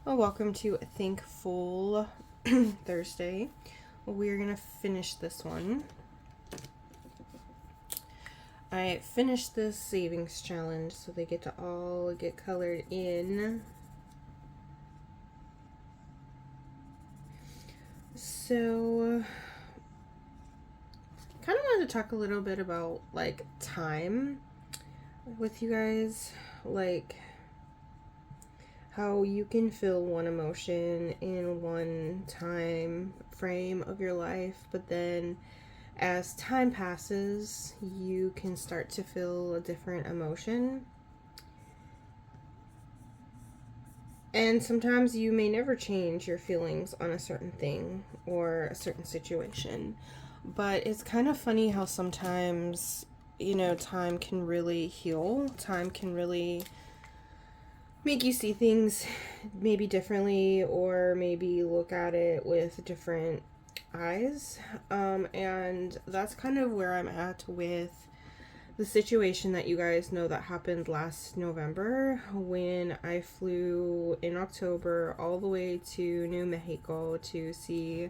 Well, welcome to Thankful Thursday. We're gonna finish this one. I finished this savings challenge, so they get to all get colored in. So, kind of wanted to talk a little bit about like time with you guys, like how you can feel one emotion in one time frame of your life, but then as time passes, you can start to feel a different emotion. And sometimes you may never change your feelings on a certain thing or a certain situation. But it's kind of funny how sometimes, time can really heal. Time can really make you see things maybe differently or maybe look at it with different eyes. And that's kind of where I'm at with the situation that you guys know that happened last November when I flew in October all the way to New Mexico to see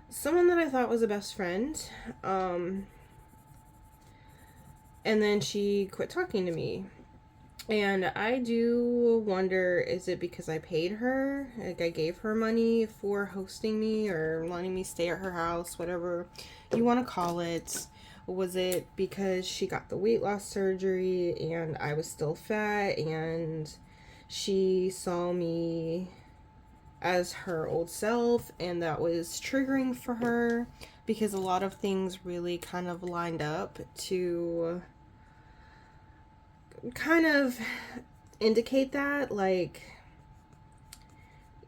someone that I thought was a best friend. And then she quit talking to me. And I do wonder, is it because I paid her? Like, I gave her money for hosting me or letting me stay at her house, whatever you want to call it. Was it because she got the weight loss surgery and I was still fat and she saw me as her old self and that was triggering for her? Because a lot of things really kind of lined up to kind of indicate that, like,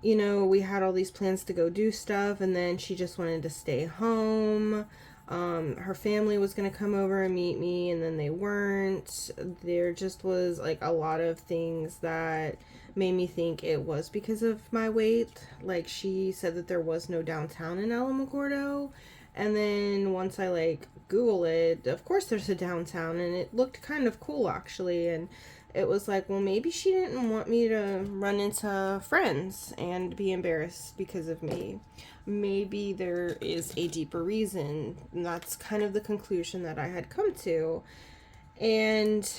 we had all these plans to go do stuff and then she just wanted to stay home. Her family was going to come over and meet me and then they weren't. There just was like a lot of things that made me think it was because of my weight. Like, she said that there was no downtown in Alamogordo, and then once I like Google it, of course there's a downtown and it looked kind of cool actually. And it was like, well, maybe she didn't want me to run into friends and be embarrassed because of me. Maybe there is a deeper reason. And that's kind of the conclusion that I had come to. And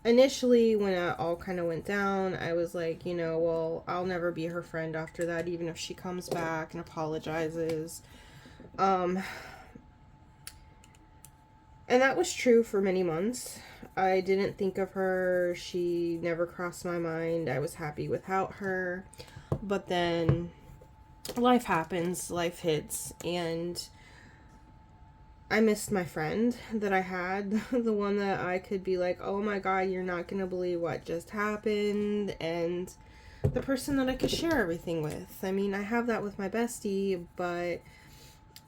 initially, when it all kind of went down, I was like, well, I'll never be her friend after that, even if she comes back and apologizes. And that was true for many months. I didn't think of her. She never crossed my mind. I was happy without her. But then life happens, life hits, and I missed my friend that I had, the one that I could be like, oh my god, you're not gonna believe what just happened, and the person that I could share everything with. I mean, I have that with my bestie, but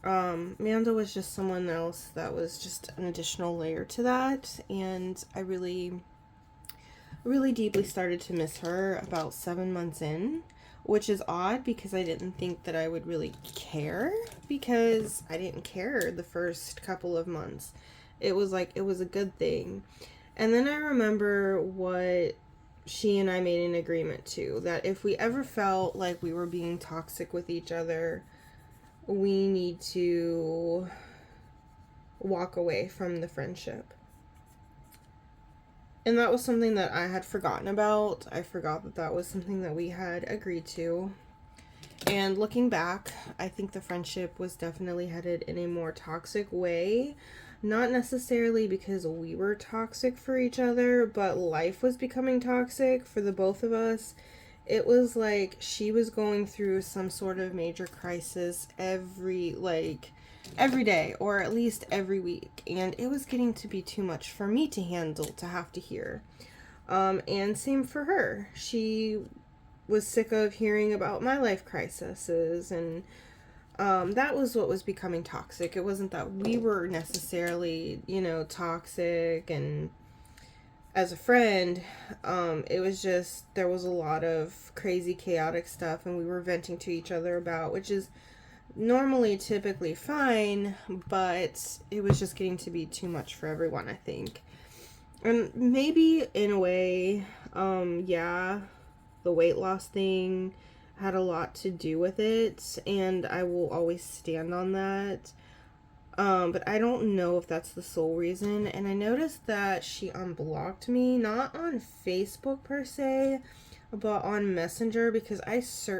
Manda was just someone else that was just an additional layer to that, and I really, really deeply started to miss her about 7 months in, which is odd because I didn't think that I would really care, because I didn't care the first couple of months. It was like, it was a good thing. And then I remember what she and I made an agreement to, that if we ever felt like we were being toxic with each other, we need to walk away from the friendship. And that was something that I had forgotten about. I forgot that that was something that we had agreed to. And looking back, I think the friendship was definitely headed in a more toxic way. Not necessarily because we were toxic for each other, but life was becoming toxic for the both of us. It was like she was going through some sort of major crisis every day, or at least every week, and it was getting to be too much for me to handle, to have to hear. And same for her. She was sick of hearing about my life crises, and that was what was becoming toxic. It wasn't that we were necessarily, toxic and as a friend. It was just, there was a lot of crazy, chaotic stuff, and we were venting to each other about, which is normally typically fine, but it was just getting to be too much for everyone, I think. And maybe in a way, yeah, the weight loss thing had a lot to do with it, and I will always stand on that. But I don't know if that's the sole reason. And I noticed that she unblocked me, not on Facebook per se, but on Messenger, because I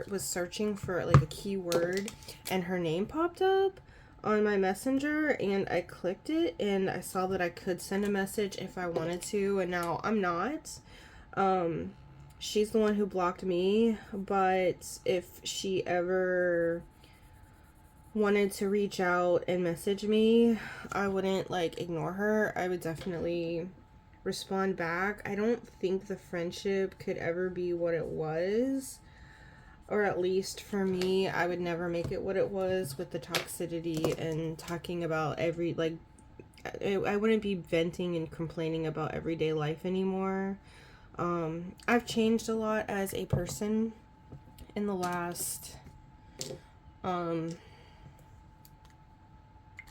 was searching for like a keyword and her name popped up on my Messenger, and I clicked it and I saw that I could send a message if I wanted to, and now I'm not. She's the one who blocked me, but if she ever wanted to reach out and message me, I wouldn't like ignore her. I would definitely respond back. I don't think the friendship could ever be what it was, or at least for me, I would never make it what it was with the toxicity and talking about every like I wouldn't be venting and complaining about everyday life anymore. I've changed a lot as a person in the last um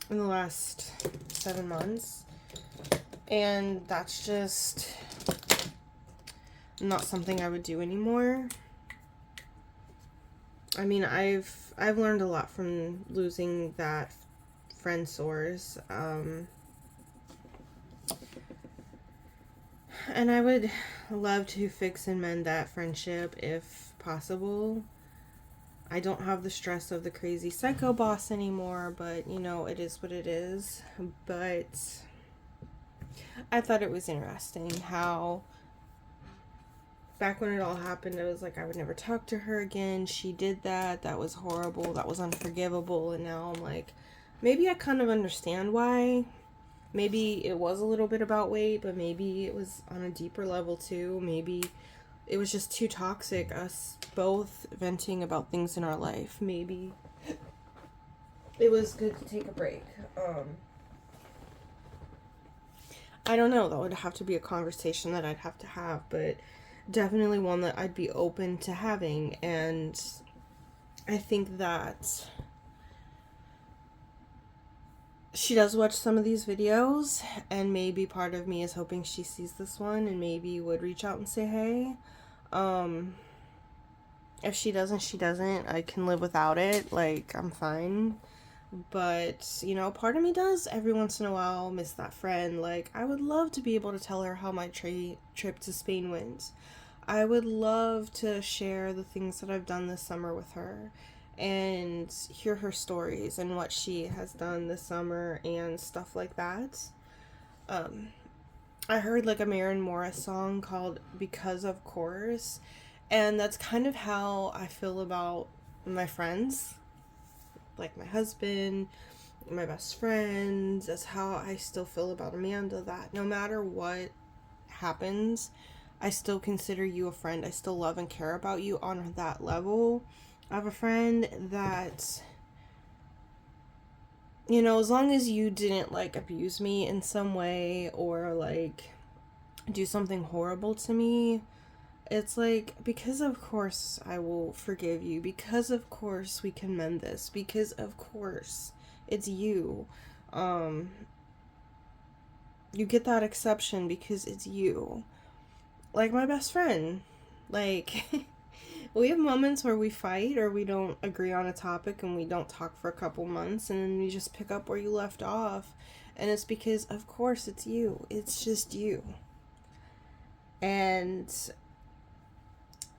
7 months, and that's just not something I would do anymore. I mean, I've learned a lot from losing that friend source, and I would love to fix and mend that friendship if possible. I don't have the stress of the crazy psycho boss anymore, but you know, it is what it is. But I thought it was interesting how back when it all happened, it was like I would never talk to her again. She did that. That was horrible. That was unforgivable. And now I'm like, maybe I kind of understand why. Maybe it was a little bit about weight, but maybe it was on a deeper level too. Maybe it was just too toxic, us both venting about things in our life. Maybe it was good to take a break. I don't know. That would have to be a conversation that I'd have to have, but definitely one that I'd be open to having. And I think that she does watch some of these videos, and maybe part of me is hoping she sees this one and maybe would reach out and say hey. If she doesn't, she doesn't. I can live without it. Like, I'm fine. But, you know, part of me does every once in a while miss that friend. Like, I would love to be able to tell her how my trip to Spain went. I would love to share the things that I've done this summer with her and hear her stories and what she has done this summer and stuff like that. I heard like a Maren Morris song called Because of Course, and that's kind of how I feel about my friends, like my husband, my best friends. That's how I still feel about Amanda, that no matter what happens, I still consider you a friend. I still love and care about you on that level. I have a friend that, you know, as long as you didn't like abuse me in some way or like do something horrible to me, it's like, because of course I will forgive you, because of course we can mend this, because of course it's you. You get that exception because it's you. Like my best friend. Like, we have moments where we fight or we don't agree on a topic and we don't talk for a couple months, and then we just pick up where you left off. And it's because, of course, it's you. It's just you. And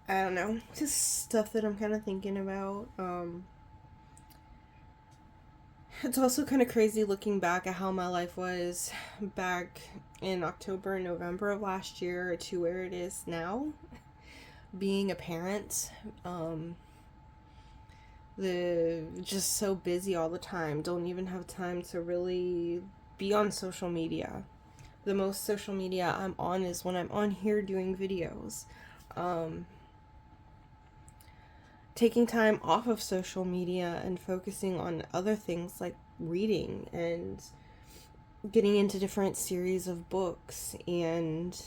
I don't know, just stuff that I'm kind of thinking about. It's also kind of crazy looking back at how my life was back in October and November of last year to where it is now. Being a parent, just so busy all the time, don't even have time to really be on social media. The most social media I'm on is when I'm on here doing videos. Taking time off of social media and focusing on other things like reading and getting into different series of books and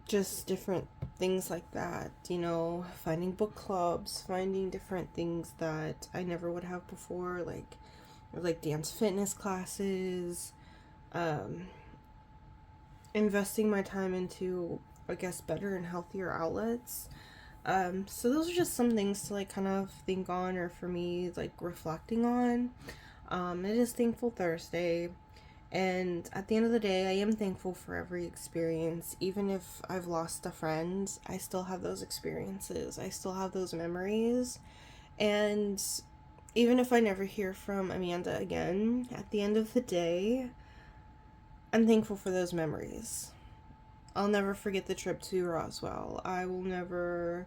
just different things like that, you know, finding book clubs, finding different things that I never would have before, like dance fitness classes, investing my time into, I guess, better and healthier outlets. So those are just some things to like kind of think on, or for me, like reflecting on. It is Thankful Thursday, and at the end of the day, I am thankful for every experience. Even if I've lost a friend, I still have those experiences. I still have those memories. And even if I never hear from Amanda again, at the end of the day, I'm thankful for those memories. I'll never forget the trip to Roswell. I will never,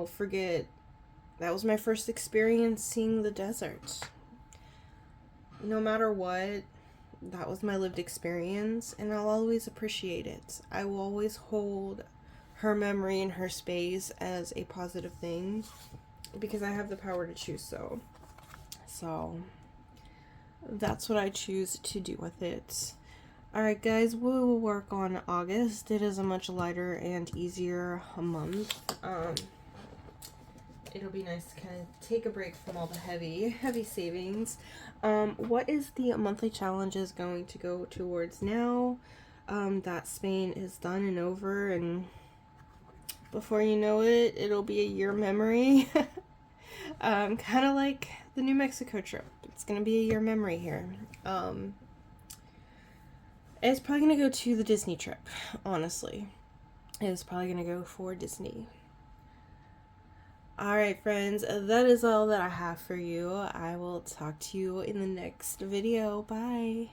forget that was my first experience seeing the desert. No matter what, that was my lived experience, and I'll always appreciate it. I will always hold her memory and her space as a positive thing because I have the power to choose so. So, that's what I choose to do with it. Alright, guys, we will work on August. It is a much lighter and easier month. It'll be nice to kind of take a break from all the heavy savings. What is the monthly challenges going to go towards now? That Spain is done and over, and before you know it, it'll be a year memory. Kind of like the New Mexico trip. It's gonna be a year memory here. It's probably gonna go to the Disney trip, honestly. It's probably gonna go for Disney. Alright, friends, that is all that I have for you. I will talk to you in the next video. Bye.